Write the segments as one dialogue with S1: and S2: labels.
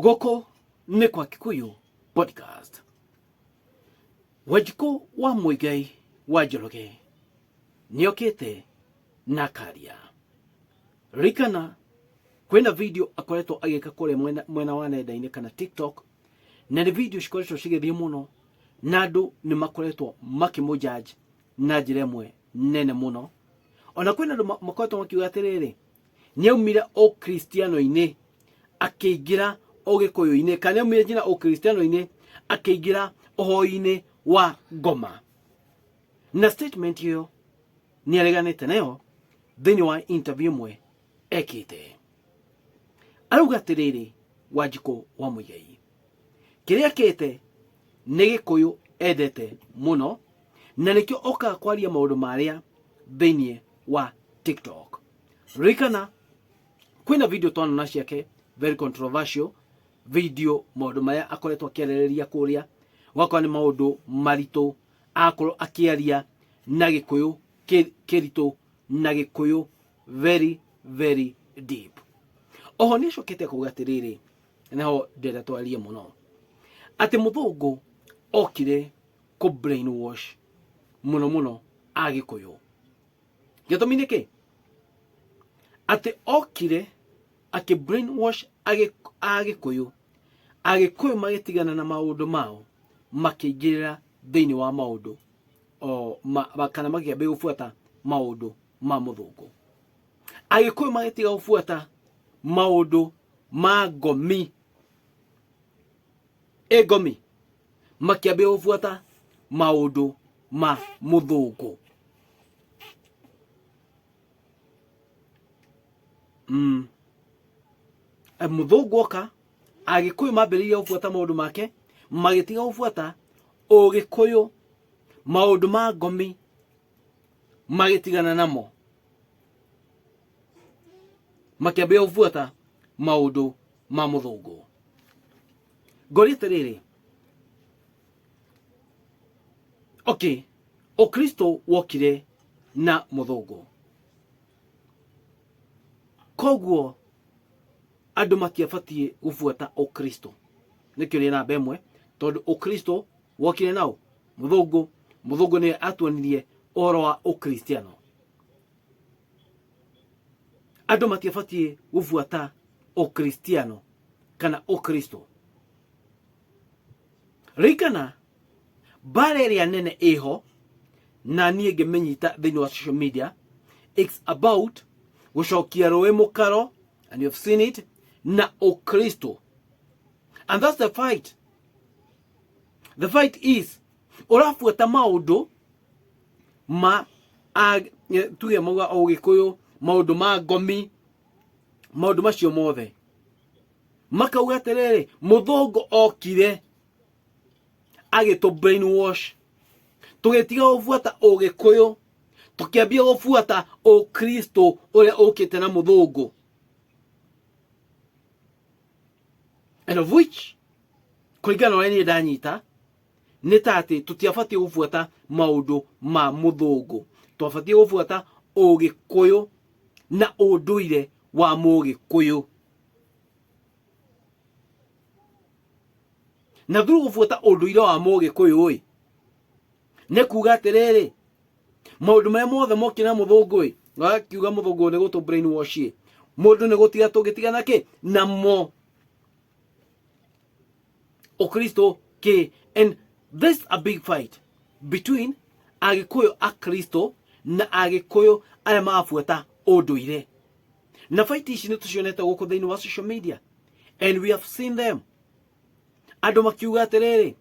S1: Goko nĩ kwa Kikuyu podcast. Wanjikũ wa Muigai wa Njoroge nĩokĩte na akaria. Rikana kwĩna video akoretwo agĩka kũrĩa mwena wa nenda-inĩ kana TikTok, na nĩ video cikoretwo cigĩthiĩ mũno na andũ nĩ makoretwo makĩmũjudge na njĩra ĩmwe nene mũno. Ona kwĩna andũ makoretwo makiuga atĩrĩrĩ, nĩaumire o Kristiano-inĩ akĩingĩra o Gĩkũyũ-inĩ, kana nĩaumire nginya o Kristiano-inĩ akĩingĩra ũhoi-inĩ wa ngoma. Na statement ĩyo nĩareganĩte nayo thĩinĩ wa interview ĩmwe ekĩte. Arauga atĩrĩrĩ Wanjikũ wa Muigai, kĩrĩa akĩte nĩ Gĩkũyũ endete mũno, na nĩkĩo okaga kwaria maũndũ marĩa thĩinĩ wa TikTok. Rikana kwĩna video twanona ciake very controversial video, maũndũ marĩa akoretwo akĩarĩrĩria kũrĩa, gwakorwo nĩ maũndũ maritũ akorwo akĩaria na Gĩkũyũ kĩritũ na Gĩkũyũ very very deep. Oho nĩacokete kuuga atĩrĩrĩ, naho ndĩrenda twarie mũno, atĩ mũthũngũ okire kũ brainwash mũno mũno a Gĩkũyũ. Gĩtũmi nĩkĩ? Atĩ okire akĩ brainwash a Gĩkũyũ, Agĩkũyũ magĩtigana na maũndũ mao makĩingĩrĩra thĩinĩ wa maũndũ kana makĩambia gũbuata maũndũ ma mũthũngũ. Agĩkũyũ magĩtiga gũbuata maũndũ ma ngomi, ngomi, makĩambia gũbuata maũndũ ma mũthũngũ. Mũthũngũ oka, Agĩkũyũ mambĩrĩirie gũbuata maũndũ make, magĩtiga gũbuata Ũgĩkũyũ, maũndũ ma ngomi magĩtigana namo, makĩambia gũbuata maũndũ ma mũthũngũ. Ngoria atĩrĩrĩ, okay, Ũkristo wokire na mũthũngũ, koguo andũ matiabatiĩ gũbuata Ũkristo. Nĩkĩo rĩ namba ĩmwe, tondũ Ũkristo wokire nao mũthũngũ nĩwe atuonirie ũhoro wa Ũkristiano. Andũ matiabatiĩ gũbuata Ũkristiano kana Ũkristo. Rikana bara ĩrĩa nene ĩho, na niĩ ngĩmĩnyita thĩinĩ wa social media, it's about gũcokia rũĩ mũkaro, and you've seen it, na Ũkristo. And that's the fight. The fight is ũrabuata maũndũ ma tuge mauga Ũgĩkũyũ, maũndũ ma ngomi, maũndũ macio mothe. Makauga atĩrĩrĩ, mũthũngũ okire agĩtũ brainwash, tũgĩtiga gũbuata Ũgĩkũyũ, tũkĩambia gũbuata Ũkristo ũrĩa ũkĩte na mũthũngũ. And of which, kũringana na ũrĩa niĩ ndanyita, nĩ ta atĩ tũtiabatiĩ gũbuata maũndũ ma mũthũngũ, twabatiĩ gũbuata Ũgĩkũyũ na ũndũire wa Mũgĩkũyũ. Na through gũbuata ũndũire wa Mũgĩkũyũ nĩ kuuga atĩrĩrĩ, maũndũ marĩa mothe mokire na mũthũngũ akiuga mũthũngũ nĩ gũtũ brainwash, mũndũ nĩ gũtiga tũgĩtigana kĩ namo Ũkristo kĩ. And this a big fight between Agĩkũyũ Akristo na Agĩkũyũ arĩa mabuata ũndũire. Na fight ici nĩ tũcionete gũkũ thĩinĩ wa social media, and we have seen them. Andũ makiuga atĩrĩrĩ,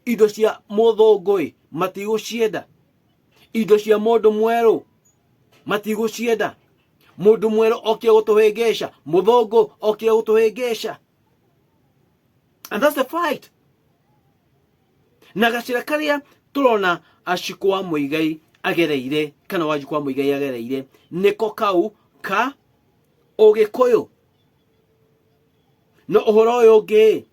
S1: indo cia mũthũngũ matigũcienda, indo cia mũndũ mwerũ matigũcienda, mũndũ mwerũ okire gũtũhĩngĩca, mũthũngũ okire gũtũhĩngĩca. And that's the fight. Na gacĩra karĩa tũrona Wanjikũ wa Muigai agereire, kana Wanjikũ wa Muigai agereire, nĩko kau ka Ũgĩkũyũ. No ũhoro ũyũ ũngĩ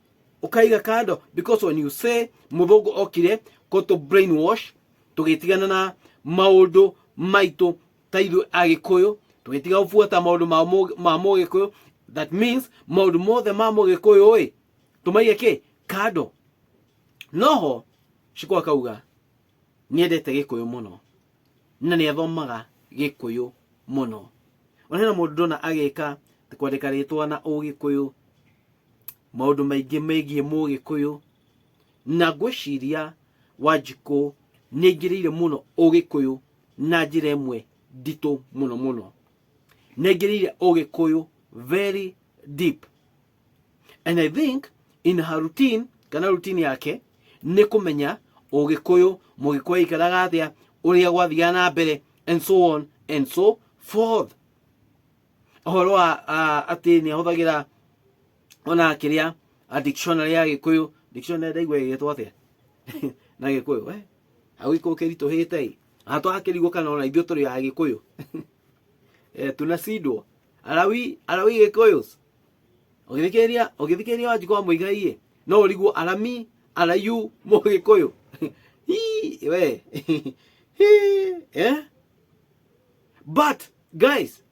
S1: ũkaiga kando, because when you say mũthũngũ okire gũtũ brainwash, tũgĩtigana na maũndũ maitũ ta ithuĩ Agĩkũyũ, tũgĩtiga gũbuata maũndũ ma Mũgĩkũyũ, that means maũndũ mothe ma Mũgĩkũyũ tumaige ki kado noho shikwa kauga niendete Gikuyu muno na ni athomaga Gikuyu muno ona mundu ndona agika kwandika ritwa na Ugikuyu maundu maingi megie Mugikuyu na gwiciria Wanjiku ningirire muno Ugikuyu na njira imwe ndito muno ningirire Ugikuyu very deep, and I think in her routine kana routine yake ni kumenya Ugikuyu Mugikuyu ikaraga atia uria gwathia na mbere and so on and so forth. Ohoro ati ni ahuthagira ona kiria a dictionary ya Gikuyu dictionary ndaigwe yetwa atia na Gikuyu au iko kirito hite ato akirigo kana ona ithio turi ya Gikuyu tunasidwo arawi Gikuyus ogithikeria Wanjiku wa Muigai no uriguo arami arayu Mugikuyu we but guys,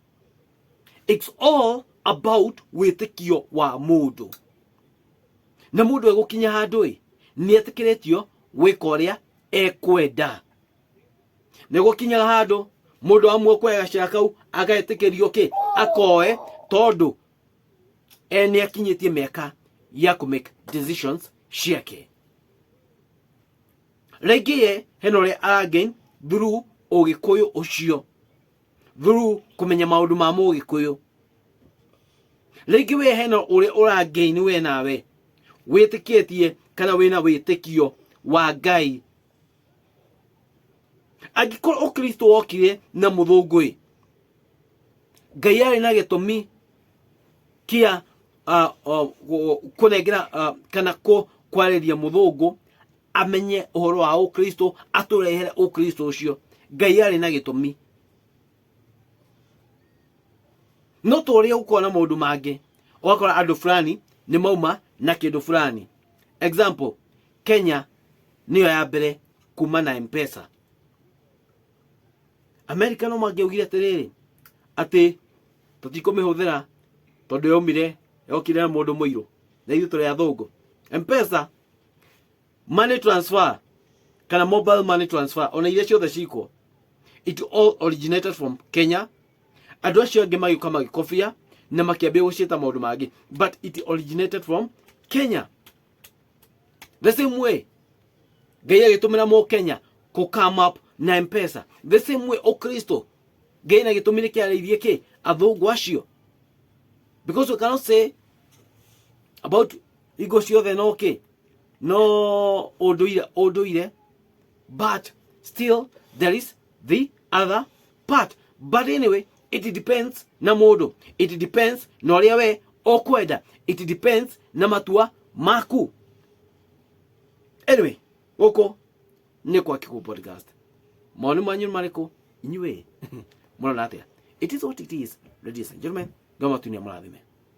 S1: it's all about witikio wa mundu na mundu egukinya handu ni etikiretio gwika uria ekwenda ne gukinya handu mundu amwe kwega ciakau agaetikirio ki akoe tondu eni akinyitie meka ya ku make decisions ciake regie henore again through Ugikuyu ucio through kumenya maundu ma Mugikuyu rigi we heno uri uragain we nawe witikitie kana wina witikio wa Ngai agikoro Ukristo wokire na muthungui Ngai ari na gitumi kia kunengira kana kwariria muthungu amenye uhoro wa Ukristo aturehere Ukristo ucio Ngai ari na gitumi no toria ukona maundu mangi wakora andu fulani ni mauma na kindu fulani. Example, Kenya niyo ya mbere kuma na M-Pesa. America no mangiugire atiriri ati tutikumihũthĩra tondu yomire yokire na mundu muiru na ithu turi athungu. M-Pesa money transfer kana mobile money transfer ona ile ciothe ciko it all originated from Kenya. Andu acio angi magiuka magikobia na makiambia guciita maundu mangi, but it originated from Kenya. The same way Ngai agitumira mo Kenya ku come up na M-Pesa. The same way Ukristo Ngai agitumire kiarithie ki athungu acio, because we cannot say about igo ciothe no ki no unduire, but still there is the other part. But anyway, it depends na mundu, it depends na uria we okwenda, it depends na matua maku. Anyway, goko ni kwa Kiku Podcast. Maoni manyu mariko inywe murona atia. It is what it is, ladies and gentlemen. Gama tunia murathime.